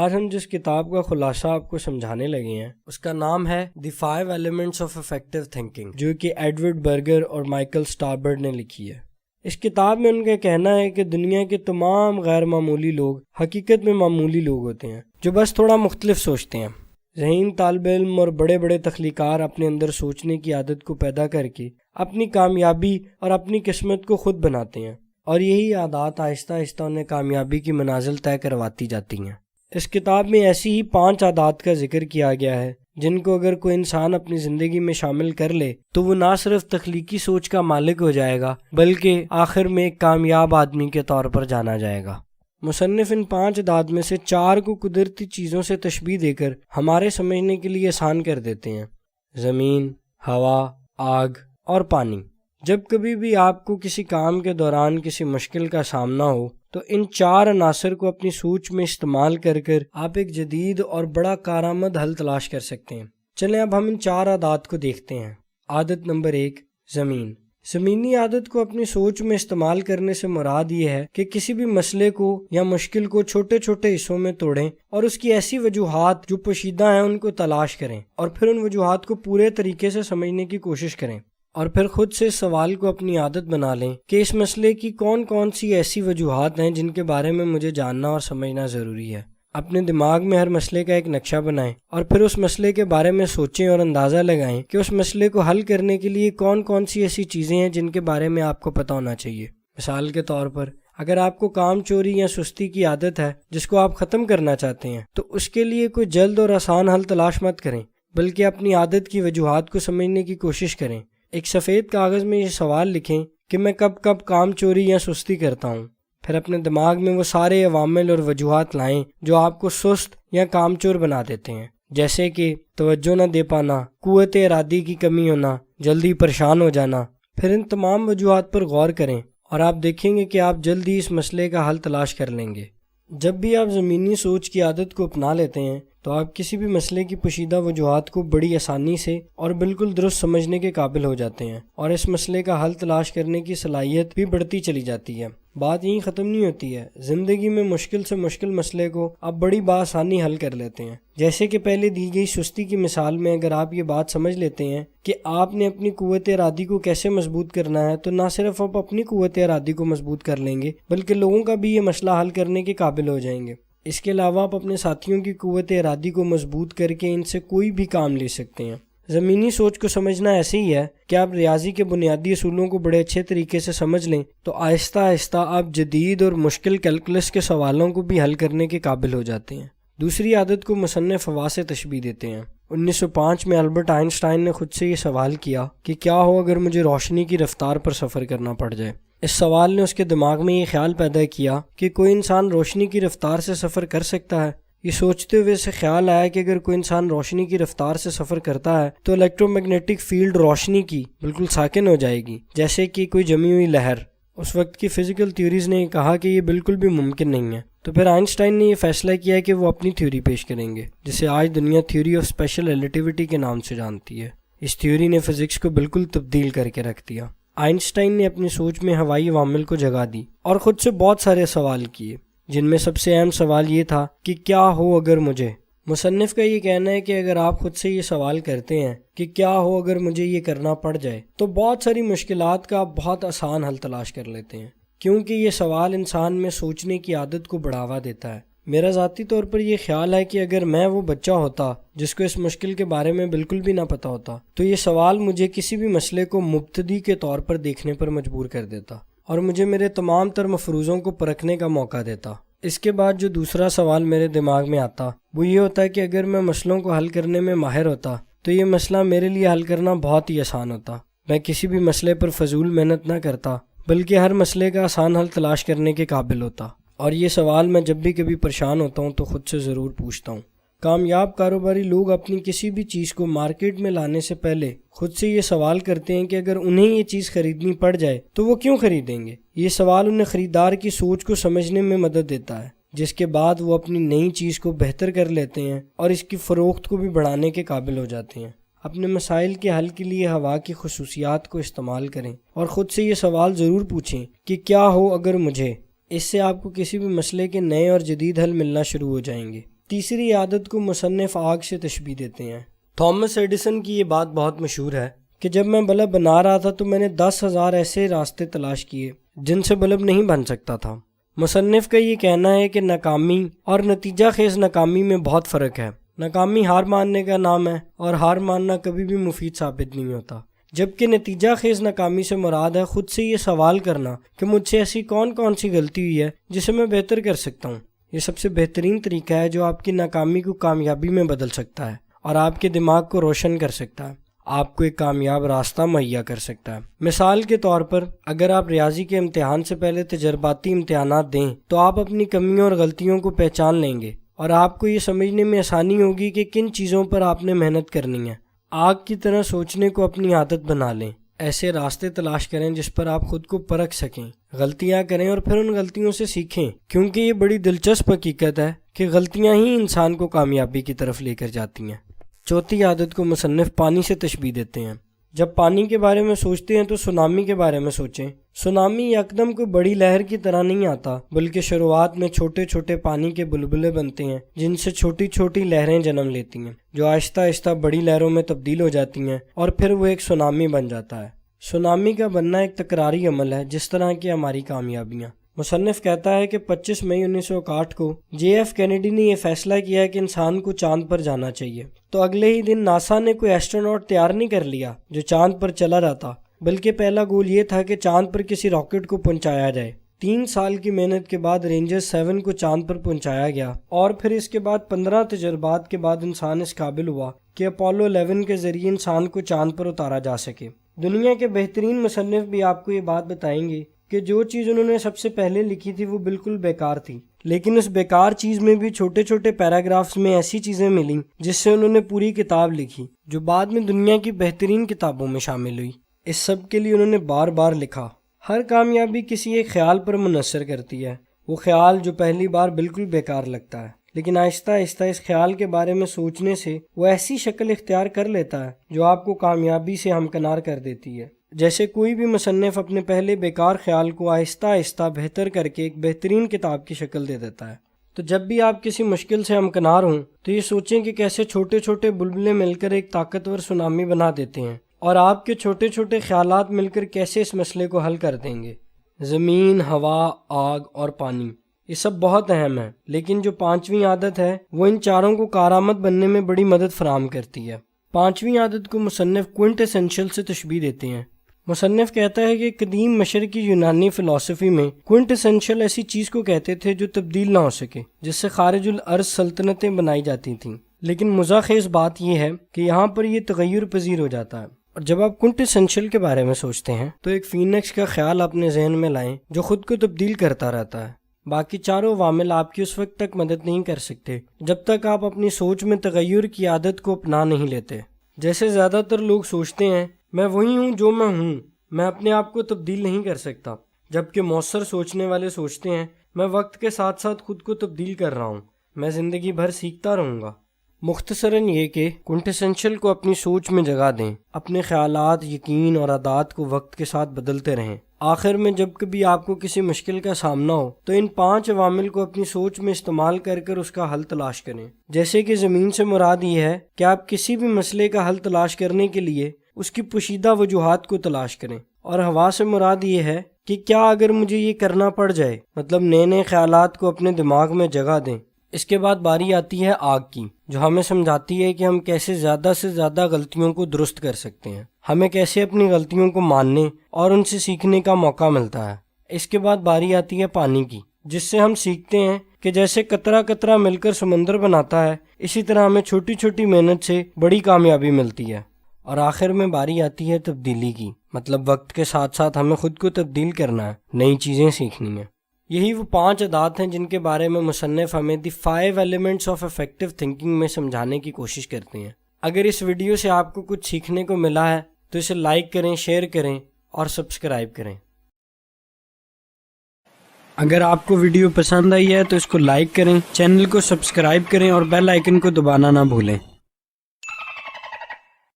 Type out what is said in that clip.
آج ہم جس کتاب کا خلاصہ آپ کو سمجھانے لگے ہیں اس کا نام ہے دی 5 ایلیمنٹس آف افیکٹو تھنکنگ، جو کہ ایڈورڈ برگر اور مائیکل اسٹاربرڈ نے لکھی ہے۔ اس کتاب میں ان کا کہنا ہے کہ دنیا کے تمام غیر معمولی لوگ حقیقت میں معمولی لوگ ہوتے ہیں جو بس تھوڑا مختلف سوچتے ہیں۔ ذہین طالب علم اور بڑے بڑے تخلیقار اپنے اندر سوچنے کی عادت کو پیدا کر کے اپنی کامیابی اور اپنی قسمت کو خود بناتے ہیں، اور یہی عادات آہستہ آہستہ انہیں کامیابی کی منازل طے کرواتی جاتی ہیں۔ اس کتاب میں ایسی ہی 5 عادات کا ذکر کیا گیا ہے جن کو اگر کوئی انسان اپنی زندگی میں شامل کر لے تو وہ نہ صرف تخلیقی سوچ کا مالک ہو جائے گا بلکہ آخر میں ایک کامیاب آدمی کے طور پر جانا جائے گا۔ مصنف ان 5 عادات میں سے 4 کو قدرتی چیزوں سے تشبیہ دے کر ہمارے سمجھنے کے لیے آسان کر دیتے ہیں: زمین، ہوا، آگ اور پانی۔ جب کبھی بھی آپ کو کسی کام کے دوران کسی مشکل کا سامنا ہو تو ان 4 عناصر کو اپنی سوچ میں استعمال کر کر آپ ایک جدید اور بڑا کارآمد حل تلاش کر سکتے ہیں۔ چلیں اب ہم ان 4 عادات کو دیکھتے ہیں۔ عادت نمبر 1، زمین۔ زمینی عادت کو اپنی سوچ میں استعمال کرنے سے مراد یہ ہے کہ کسی بھی مسئلے کو یا مشکل کو چھوٹے چھوٹے حصوں میں توڑیں اور اس کی ایسی وجوہات جو پوشیدہ ہیں ان کو تلاش کریں، اور پھر ان وجوہات کو پورے طریقے سے سمجھنے کی کوشش کریں، اور پھر خود سے اس سوال کو اپنی عادت بنا لیں کہ اس مسئلے کی کون کون سی ایسی وجوہات ہیں جن کے بارے میں مجھے جاننا اور سمجھنا ضروری ہے۔ اپنے دماغ میں ہر مسئلے کا ایک نقشہ بنائیں اور پھر اس مسئلے کے بارے میں سوچیں اور اندازہ لگائیں کہ اس مسئلے کو حل کرنے کے لیے کون کون سی ایسی چیزیں ہیں جن کے بارے میں آپ کو پتہ ہونا چاہیے۔ مثال کے طور پر، اگر آپ کو کام چوری یا سستی کی عادت ہے جس کو آپ ختم کرنا چاہتے ہیں تو اس کے لیے کوئی جلد اور آسان حل تلاش مت کریں، بلکہ اپنی عادت کی وجوہات کو سمجھنے کی کوشش کریں۔ ایک سفید کاغذ میں یہ سوال لکھیں کہ میں کب کب کام چوری یا سستی کرتا ہوں، پھر اپنے دماغ میں وہ سارے عوامل اور وجوہات لائیں جو آپ کو سست یا کام چور بنا دیتے ہیں، جیسے کہ توجہ نہ دے پانا، قوت ارادی کی کمی ہونا، جلدی پریشان ہو جانا۔ پھر ان تمام وجوہات پر غور کریں اور آپ دیکھیں گے کہ آپ جلدی اس مسئلے کا حل تلاش کر لیں گے۔ جب بھی آپ زمینی سوچ کی عادت کو اپنا لیتے ہیں تو آپ کسی بھی مسئلے کی پوشیدہ وجوہات کو بڑی آسانی سے اور بالکل درست سمجھنے کے قابل ہو جاتے ہیں، اور اس مسئلے کا حل تلاش کرنے کی صلاحیت بھی بڑھتی چلی جاتی ہے۔ بات یہیں ختم نہیں ہوتی ہے، زندگی میں مشکل سے مشکل مسئلے کو آپ بڑی بآسانی حل کر لیتے ہیں۔ جیسے کہ پہلے دی گئی سستی کی مثال میں اگر آپ یہ بات سمجھ لیتے ہیں کہ آپ نے اپنی قوت ارادی کو کیسے مضبوط کرنا ہے تو نہ صرف آپ اپنی قوت ارادی کو مضبوط کر لیں گے بلکہ لوگوں کا بھی یہ مسئلہ حل کرنے کے قابل ہو جائیں گے۔ اس کے علاوہ آپ اپنے ساتھیوں کی قوت ارادی کو مضبوط کر کے ان سے کوئی بھی کام لے سکتے ہیں۔ زمینی سوچ کو سمجھنا ایسے ہی ہے کہ آپ ریاضی کے بنیادی اصولوں کو بڑے اچھے طریقے سے سمجھ لیں تو آہستہ آہستہ آپ جدید اور مشکل کیلکولس کے سوالوں کو بھی حل کرنے کے قابل ہو جاتے ہیں۔ دوسری عادت کو مصنف ہوا سے تشبیہ دیتے ہیں۔ 1905 میں البرٹ آئنسٹائن نے خود سے یہ سوال کیا کہ کیا ہو اگر مجھے روشنی کی رفتار پر سفر کرنا پڑ جائے۔ اس سوال نے اس کے دماغ میں یہ خیال پیدا کیا کہ کوئی انسان روشنی کی رفتار سے سفر کر سکتا ہے۔ یہ سوچتے ہوئے اسے خیال آیا کہ اگر کوئی انسان روشنی کی رفتار سے سفر کرتا ہے تو الیکٹرو میگنیٹک فیلڈ روشنی کی بالکل ساکن ہو جائے گی، جیسے کہ کوئی جمی ہوئی لہر۔ اس وقت کی فزیکل تھیوریز نے کہا کہ یہ بالکل بھی ممکن نہیں ہے، تو پھر آئنسٹائن نے یہ فیصلہ کیا کہ وہ اپنی تھیوری پیش کریں گے جسے آج دنیا تھیوری آف اسپیشل ریلیٹیوٹی کے نام سے جانتی ہے۔ اس تھیوری نے فزکس کو بالکل تبدیل کر کے رکھ دیا۔ آئنسٹائن نے اپنی سوچ میں ہوائی عوامل کو جگہ دی اور خود سے بہت سارے سوال کیے، جن میں سب سے اہم سوال یہ تھا کہ کیا ہو اگر مجھے۔ مصنف کا یہ کہنا ہے کہ اگر آپ خود سے یہ سوال کرتے ہیں کہ کیا ہو اگر مجھے یہ کرنا پڑ جائے تو بہت ساری مشکلات کا آپ بہت آسان حل تلاش کر لیتے ہیں، کیونکہ یہ سوال انسان میں سوچنے کی عادت کو بڑھاوا دیتا ہے۔ میرا ذاتی طور پر یہ خیال ہے کہ اگر میں وہ بچہ ہوتا جس کو اس مشکل کے بارے میں بالکل بھی نہ پتہ ہوتا تو یہ سوال مجھے کسی بھی مسئلے کو مبتدی کے طور پر دیکھنے پر مجبور کر دیتا اور مجھے میرے تمام تر مفروضوں کو پرکھنے کا موقع دیتا۔ اس کے بعد جو دوسرا سوال میرے دماغ میں آتا وہ یہ ہوتا ہے کہ اگر میں مسئلوں کو حل کرنے میں ماہر ہوتا تو یہ مسئلہ میرے لیے حل کرنا بہت ہی آسان ہوتا۔ میں کسی بھی مسئلے پر فضول محنت نہ کرتا بلکہ ہر مسئلے کا آسان حل تلاش کرنے کے قابل ہوتا۔ اور یہ سوال میں جب بھی کبھی پریشان ہوتا ہوں تو خود سے ضرور پوچھتا ہوں۔ کامیاب کاروباری لوگ اپنی کسی بھی چیز کو مارکیٹ میں لانے سے پہلے خود سے یہ سوال کرتے ہیں کہ اگر انہیں یہ چیز خریدنی پڑ جائے تو وہ کیوں خریدیں گے۔ یہ سوال انہیں خریدار کی سوچ کو سمجھنے میں مدد دیتا ہے، جس کے بعد وہ اپنی نئی چیز کو بہتر کر لیتے ہیں اور اس کی فروخت کو بھی بڑھانے کے قابل ہو جاتے ہیں۔ اپنے مسائل کے حل کے لیے ہوا کی خصوصیات کو استعمال کریں اور خود سے یہ سوال ضرور پوچھیں کہ کیا ہو اگر مجھے۔ اس سے آپ کو کسی بھی مسئلے کے نئے اور جدید حل ملنا شروع ہو جائیں گے۔ تیسری عادت کو مصنف آگ سے تشبیہ دیتے ہیں۔ تھامس ایڈیسن کی یہ بات بہت مشہور ہے کہ جب میں بلب بنا رہا تھا تو میں نے 10,000 ایسے راستے تلاش کیے جن سے بلب نہیں بن سکتا تھا۔ مصنف کا یہ کہنا ہے کہ ناکامی اور نتیجہ خیز ناکامی میں بہت فرق ہے۔ ناکامی ہار ماننے کا نام ہے اور ہار ماننا کبھی بھی مفید ثابت نہیں ہوتا، جبکہ نتیجہ خیز ناکامی سے مراد ہے خود سے یہ سوال کرنا کہ مجھ سے ایسی کون کون سی غلطی ہوئی ہے جسے میں بہتر کر سکتا ہوں۔ یہ سب سے بہترین طریقہ ہے جو آپ کی ناکامی کو کامیابی میں بدل سکتا ہے اور آپ کے دماغ کو روشن کر سکتا ہے، آپ کو ایک کامیاب راستہ مہیا کر سکتا ہے۔ مثال کے طور پر اگر آپ ریاضی کے امتحان سے پہلے تجرباتی امتحانات دیں تو آپ اپنی کمیوں اور غلطیوں کو پہچان لیں گے اور آپ کو یہ سمجھنے میں آسانی ہوگی کہ کن چیزوں پر آپ نے محنت کرنی ہے۔ آگ کی طرح سوچنے کو اپنی عادت بنا لیں، ایسے راستے تلاش کریں جس پر آپ خود کو پرکھ سکیں، غلطیاں کریں اور پھر ان غلطیوں سے سیکھیں، کیونکہ یہ بڑی دلچسپ حقیقت ہے کہ غلطیاں ہی انسان کو کامیابی کی طرف لے کر جاتی ہیں۔ چوتھی عادت کو مصنف پانی سے تشبیہ دیتے ہیں۔ جب پانی کے بارے میں سوچتے ہیں تو سونامی کے بارے میں سوچیں۔ سونامی یکدم کوئی بڑی لہر کی طرح نہیں آتا، بلکہ شروعات میں چھوٹے چھوٹے پانی کے بلبلے بنتے ہیں جن سے چھوٹی چھوٹی لہریں جنم لیتی ہیں، جو آہستہ آہستہ بڑی لہروں میں تبدیل ہو جاتی ہیں اور پھر وہ ایک سونامی بن جاتا ہے۔ سونامی کا بننا ایک تکراری عمل ہے، جس طرح کی ہماری کامیابیاں۔ مصنف کہتا ہے کہ 25 مئی 1961 کو JF کینیڈی نے یہ فیصلہ کیا کہ انسان کو چاند پر جانا چاہیے، تو اگلے ہی دن ناسا نے کوئی ایسٹروناٹ تیار نہیں کر لیا جو چاند پر چلا رہتا، بلکہ پہلا گول یہ تھا کہ چاند پر کسی راکٹ کو پہنچایا جائے۔ 3 سال کی محنت کے بعد رینجر 7 کو چاند پر پہنچایا گیا اور پھر اس کے بعد 15 تجربات کے بعد انسان اس قابل ہوا کہ اپولو 11 کے ذریعے انسان کو چاند پر اتارا جا سکے۔ دنیا کے بہترین مصنف بھی آپ کو یہ بات بتائیں گے کہ جو چیز انہوں نے سب سے پہلے لکھی تھی وہ بالکل بیکار تھی، لیکن اس بیکار چیز میں بھی چھوٹے چھوٹے پیراگرافز میں ایسی چیزیں ملیں جس سے انہوں نے پوری کتاب لکھی جو بعد میں دنیا کی بہترین کتابوں میں شامل ہوئی۔ اس سب کے لیے انہوں نے بار بار لکھا۔ ہر کامیابی کسی ایک خیال پر منحصر کرتی ہے، وہ خیال جو پہلی بار بالکل بیکار لگتا ہے، لیکن آہستہ آہستہ اس خیال کے بارے میں سوچنے سے وہ ایسی شکل اختیار کر لیتا ہے جو آپ کو کامیابی سے ہمکنار کر دیتی ہے۔ جیسے کوئی بھی مصنف اپنے پہلے بیکار خیال کو آہستہ آہستہ بہتر کر کے ایک بہترین کتاب کی شکل دے دیتا ہے۔ تو جب بھی آپ کسی مشکل سے ہمکنار ہوں تو یہ سوچیں کہ کیسے چھوٹے چھوٹے بلبلے مل کر ایک طاقتور سونامی بنا دیتے ہیں، اور آپ کے چھوٹے چھوٹے خیالات مل کر کیسے اس مسئلے کو حل کر دیں گے۔ زمین، ہوا، آگ اور پانی، یہ سب بہت اہم ہے، لیکن جو 5ویں عادت ہے وہ ان چاروں کو کارآمد بننے میں بڑی مدد فراہم کرتی ہے۔ 5ویں عادت کو مصنف کوئنٹ ایسنشل سے تشبیہ دیتے ہیں۔ مصنف کہتا ہے کہ قدیم مشرقی یونانی فلسفی میں کوئنٹ ایسنشل ایسی چیز کو کہتے تھے جو تبدیل نہ ہو سکے، جس سے خارج الارض سلطنتیں بنائی جاتی تھیں، لیکن مزاخیز بات یہ ہے کہ یہاں پر یہ تغیر پذیر ہو جاتا ہے۔ اور جب آپ کوئنٹ ایسنشل کے بارے میں سوچتے ہیں تو ایک فینکس کا خیال اپنے ذہن میں لائیں جو خود کو تبدیل کرتا رہتا ہے۔ باقی چاروں عوامل آپ کی اس وقت تک مدد نہیں کر سکتے جب تک آپ اپنی سوچ میں تغیر کی عادت کو اپنا نہیں لیتے۔ جیسے زیادہ تر لوگ سوچتے ہیں میں وہی ہوں جو میں ہوں، میں اپنے آپ کو تبدیل نہیں کر سکتا، جبکہ مؤثر سوچنے والے سوچتے ہیں میں وقت کے ساتھ ساتھ خود کو تبدیل کر رہا ہوں، میں زندگی بھر سیکھتا رہوں گا۔ مختصراً یہ کہ کوئنٹ ایسنشل کو اپنی سوچ میں جگہ دیں، اپنے خیالات، یقین اور عادات کو وقت کے ساتھ بدلتے رہیں۔ آخر میں جب کبھی آپ کو کسی مشکل کا سامنا ہو تو ان 5 عوامل کو اپنی سوچ میں استعمال کر کر اس کا حل تلاش کریں۔ جیسے کہ زمین سے مراد یہ ہے کہ آپ کسی بھی مسئلے کا حل تلاش کرنے کے لیے اس کی پوشیدہ وجوہات کو تلاش کریں، اور ہوا سے مراد یہ ہے کہ کیا اگر مجھے یہ کرنا پڑ جائے، مطلب نئے نئے خیالات کو اپنے دماغ میں جگہ دیں۔ اس کے بعد باری آتی ہے آگ کی، جو ہمیں سمجھاتی ہے کہ ہم کیسے زیادہ سے زیادہ غلطیوں کو درست کر سکتے ہیں، ہمیں کیسے اپنی غلطیوں کو ماننے اور ان سے سیکھنے کا موقع ملتا ہے۔ اس کے بعد باری آتی ہے پانی کی، جس سے ہم سیکھتے ہیں کہ جیسے قطرہ قطرہ مل کر سمندر بناتا ہے، اسی طرح ہمیں چھوٹی چھوٹی محنت سے بڑی کامیابی ملتی ہے۔ اور آخر میں باری آتی ہے تبدیلی کی، مطلب وقت کے ساتھ ساتھ ہمیں خود کو تبدیل کرنا ہے، نئی چیزیں سیکھنی ہیں۔ یہی وہ 5 عادات ہیں جن کے بارے میں مصنف ہمیں دی 5 ایلیمنٹس آف افیکٹو تھنکنگ میں سمجھانے کی کوشش کرتے ہیں۔ اگر اس ویڈیو سے آپ کو کچھ سیکھنے کو ملا ہے تو اسے لائک کریں، شیئر کریں اور سبسکرائب کریں۔ اگر آپ کو ویڈیو پسند آئی ہے تو اس کو لائک کریں، چینل کو سبسکرائب کریں اور بیل آئیکن کو دبانا نہ بھولیں۔